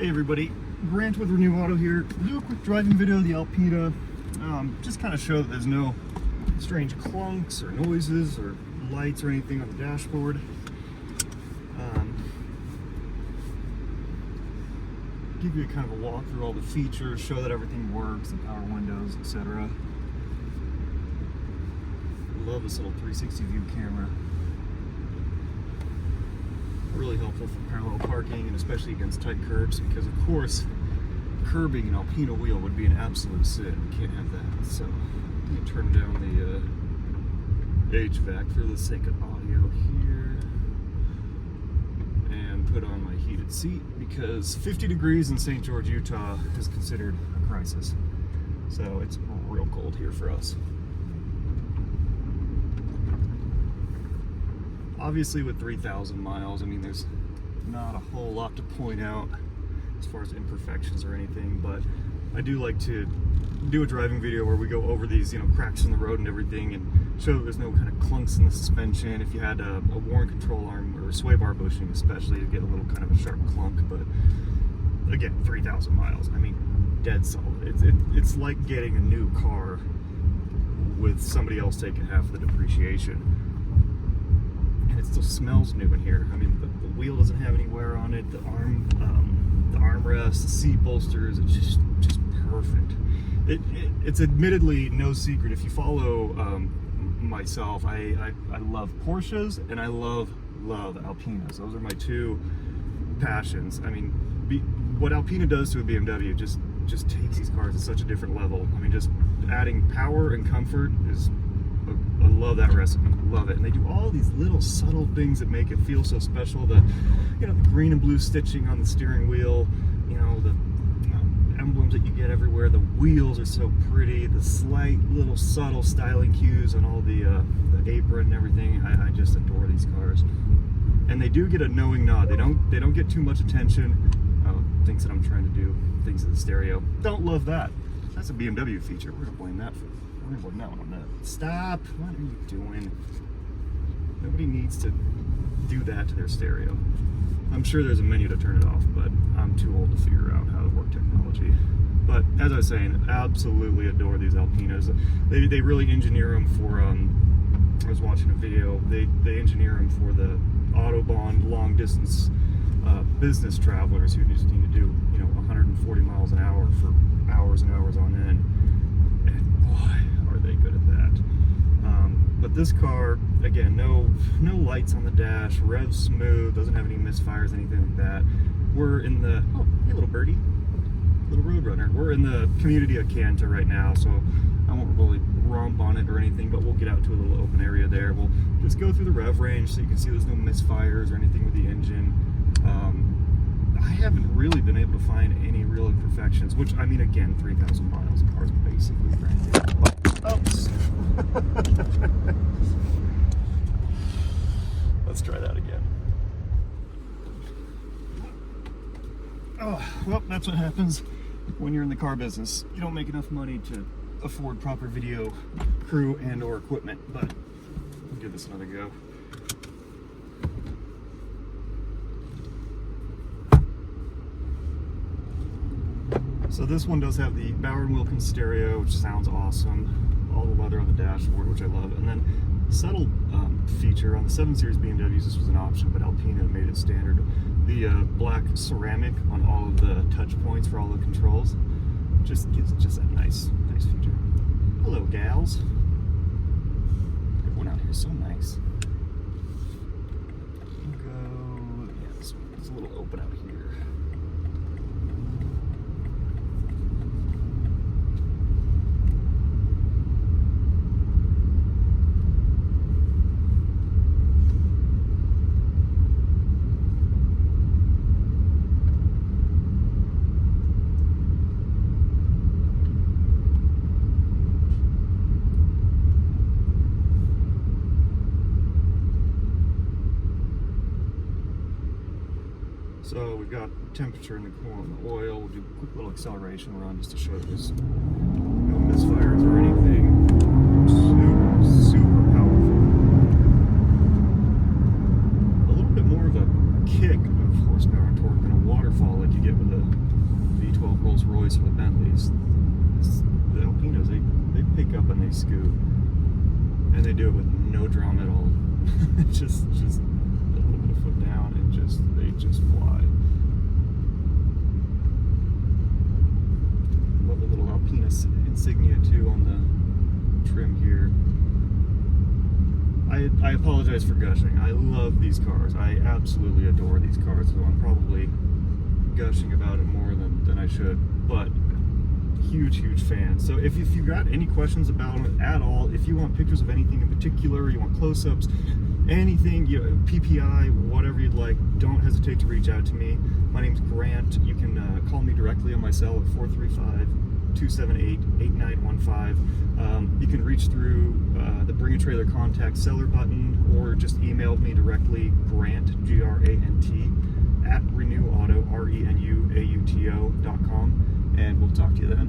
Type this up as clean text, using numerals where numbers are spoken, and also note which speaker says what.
Speaker 1: Hey everybody, Grant with Renew Auto here. Do a quick driving video of the Alpina. Just kind of show that there's no strange clunks or noises or lights or anything on the dashboard. Give you a kind of a walk through all the features, show that everything works, the power windows, etc. Love this little 360 view camera. Really helpful for parallel parking and especially against tight curbs, because of course curbing an Alpina wheel would be an absolute sin. You can't have that. So I'm going to turn down the HVAC for the sake of audio here and put on my heated seat, because 50 degrees in St. George, Utah is considered a crisis. So it's real cold here for us. Obviously with 3,000 miles, I mean, there's not a whole lot to point out as far as imperfections or anything, but I do like to do a driving video where we go over these, cracks in the road and everything, and show that there's no kind of clunks in the suspension. If you had a warning control arm or sway bar bushing especially, you get a little kind of a sharp clunk, but again, 3,000 miles, I mean, dead solid. It's like getting a new car with somebody else taking half the depreciation. It still smells new in here. I mean, the wheel doesn't have any wear on it. The armrest, the seat bolsters, it's just perfect. It's admittedly no secret. If you follow myself, I love Porsches and I love Alpinas. Those are my two passions. I mean, what Alpina does to a BMW just takes these cars to such a different level. I mean, just adding power and comfort is. I love that recipe, love it. And they do all these little subtle things that make it feel so special. The green and blue stitching on the steering wheel, the emblems that you get everywhere. The wheels are so pretty. The slight little subtle styling cues on all the apron and everything. I just adore these cars. And they do get a knowing nod. They don't get too much attention. Thinks that I'm trying to do things to the stereo. Don't love that. That's a BMW feature. We're gonna blame that one on that. Stop! What are you doing? Nobody needs to do that to their stereo. I'm sure there's a menu to turn it off, but I'm too old to figure out how to work technology. But as I was saying, absolutely adore these Alpinas. They really engineer them for. I was watching a video. They engineer them for the Autobahn long distance business travelers who just need to do 140 miles an hour for hours and hours on end. And boy, are they good at that. But this car, again, no lights on the dash, revs smooth, doesn't have any misfires, anything like that. We're in the, oh, hey little birdie, little Roadrunner. We're in the community of Canton right now, so I won't really romp on it or anything, but we'll get out to a little open area there. We'll just go through the rev range so you can see there's no misfires or anything with the engine. I haven't really been able to find any real imperfections, which, I mean, again, 3,000 miles, the car's basically brand new. Oops. Let's try that again. Oh, well, that's what happens when you're in the car business. You don't make enough money to afford proper video crew and or equipment, but we'll give this another go. So this one does have the Bauer & Wilkins stereo, which sounds awesome. All the leather on the dashboard, which I love. And then subtle feature on the 7 Series BMWs, this was an option, but Alpina made it standard. The black ceramic on all of the touch points for all the controls just gives it just that nice feature. Hello, gals. Everyone out here is so nice. It's a little open out here. So we've got temperature in the coolant and the oil. We'll do a quick little acceleration run just to show that there's no misfires or anything. Super powerful. A little bit more of a kick of horsepower and torque than a waterfall like you get with a and they do it with no drama at all. just a little bit of foot down, and they just fly. Love the little Alpina insignia too on the trim here. I apologize for gushing. I love these cars. I absolutely adore these cars, so I'm probably gushing about it more than I should, but huge fan. So if you got any questions about them at all, if you want pictures of anything in particular, you want close-ups, anything, PPI, whatever you'd like, don't hesitate to reach out to me. My name's Grant. You can call me directly on my cell at 435-278-8915. You can reach through the Bring a Trailer Contact Seller button, or just email me directly, Grant, Grant, at renewauto, RENUAUTO.com, and we'll talk to you then.